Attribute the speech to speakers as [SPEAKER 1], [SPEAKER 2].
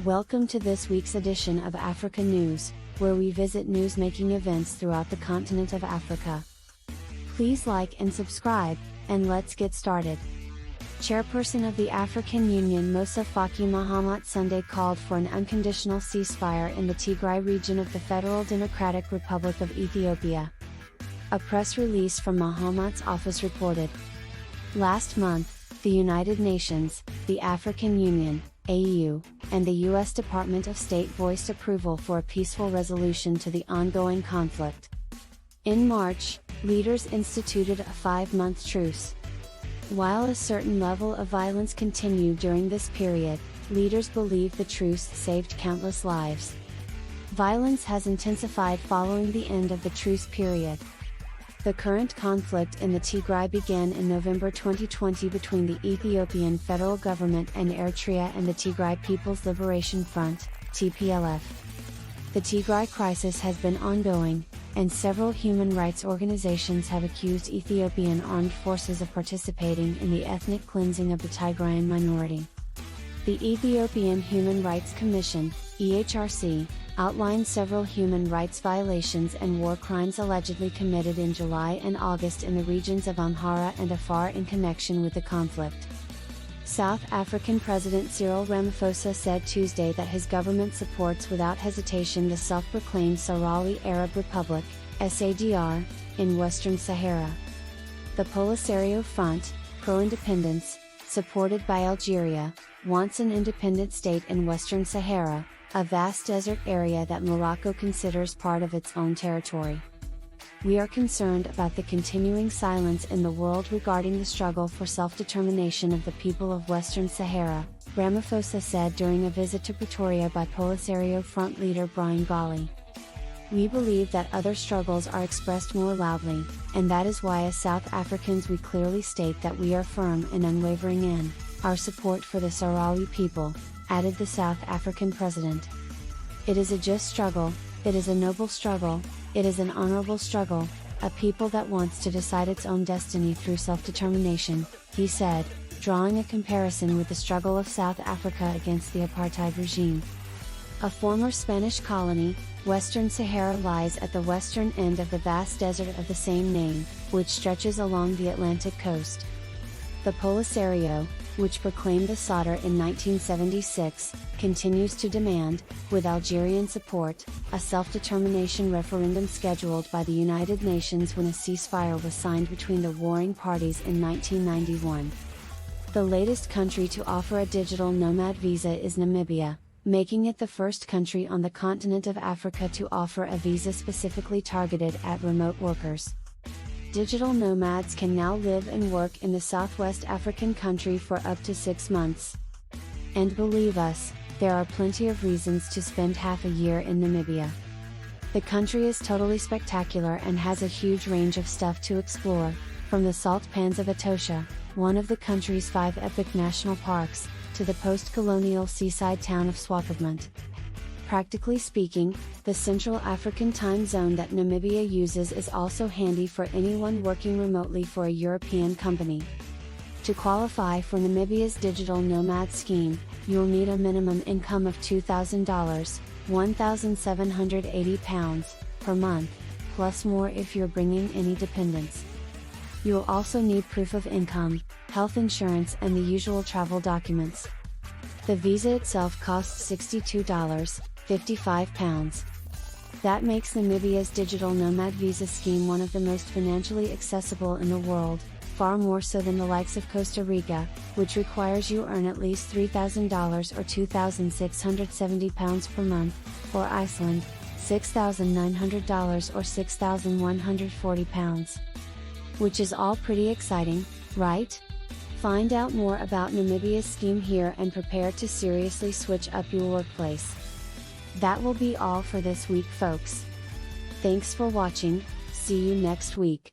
[SPEAKER 1] Welcome to this week's edition of Africa News, where we visit news-making events throughout the continent of Africa. Please like and subscribe, and let's get started. Chairperson of the African Union Moussa Faki Mahamat Sunday called for an unconditional ceasefire in the Tigray region of the Federal Democratic Republic of Ethiopia. A press release from Mahamat's office reported. Last month, the United Nations, the African Union, AU, and the U.S. Department of State voiced approval for a peaceful resolution to the ongoing conflict. In March, leaders instituted a 5-month truce. While a certain level of violence continued during this period, leaders believe the truce saved countless lives. Violence has intensified following the end of the truce period. The current conflict in the Tigray began in November 2020 between the Ethiopian federal government and Eritrea and the Tigray People's Liberation Front, TPLF. The Tigray crisis has been ongoing, and several human rights organizations have accused Ethiopian armed forces of participating in the ethnic cleansing of the Tigrayan minority. The Ethiopian Human Rights Commission, EHRC, outlined several human rights violations and war crimes allegedly committed in July and August in the regions of Amhara and Afar in connection with the conflict. South African President Cyril Ramaphosa said Tuesday that his government supports without hesitation the self-proclaimed Sahrawi Arab Republic, SADR, in Western Sahara. The Polisario Front, pro-independence, supported by Algeria, wants an independent state in Western Sahara, a vast desert area that Morocco considers part of its own territory. We are concerned about the continuing silence in the world regarding the struggle for self-determination of the people of Western Sahara, Ramaphosa said during a visit to Pretoria by Polisario Front leader Brian Gali. We believe that other struggles are expressed more loudly, and that is why as South Africans we clearly state that we are firm and unwavering in our support for the Sahrawi people, added the South African president. It is a just struggle, it is a noble struggle, it is an honorable struggle, a people that wants to decide its own destiny through self-determination, he said, drawing a comparison with the struggle of South Africa against the apartheid regime. A former Spanish colony, Western Sahara lies at the western end of the vast desert of the same name, which stretches along the Atlantic coast. The Polisario, which proclaimed the Sadr in 1976, continues to demand, with Algerian support, a self-determination referendum scheduled by the United Nations when a ceasefire was signed between the warring parties in 1991. The latest country to offer a digital nomad visa is Namibia, making it the first country on the continent of Africa to offer a visa specifically targeted at remote workers. Digital nomads can now live and work in the Southwest African country for up to 6 months. And believe us, there are plenty of reasons to spend half a year in Namibia. The country is totally spectacular and has a huge range of stuff to explore, from the salt pans of Etosha, one of the country's 5 epic national parks, to the post-colonial seaside town of Swakopmund. Practically speaking, the Central African time zone that Namibia uses is also handy for anyone working remotely for a European company. To qualify for Namibia's digital nomad scheme, you'll need a minimum income of $2,000, £1,780 per month, plus more if you're bringing any dependents. You'll also need proof of income, health insurance and the usual travel documents. The visa itself costs £62.55. That makes Namibia's digital nomad visa scheme one of the most financially accessible in the world, far more so than the likes of Costa Rica, which requires you earn at least $3,000 or £2,670 per month, or Iceland, $6,900 or £6,140. Which is all pretty exciting, right? Find out more about Namibia's scheme here and prepare to seriously switch up your workplace. That will be all for this week, folks. Thanks for watching, see you next week.